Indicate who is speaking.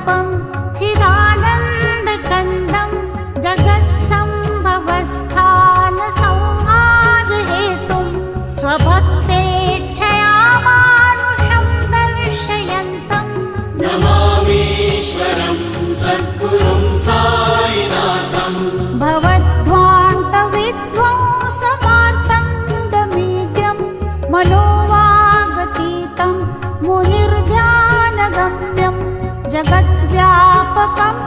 Speaker 1: स्वरूपं चिदानन्दकन्दं जगत्सम्भवस्थानसंहारहेतुं स्वभक्तेच्छया मानुषं दर्शयन्तं
Speaker 2: नमामीश्वरं सद्गुरुं साईनाथं
Speaker 1: भवद्ध्वान्तविध्वंसमार्तण्डमीड्यं मनोवागतीतं मुनिर्ध्यानगम्यं जगद्व्यापकम्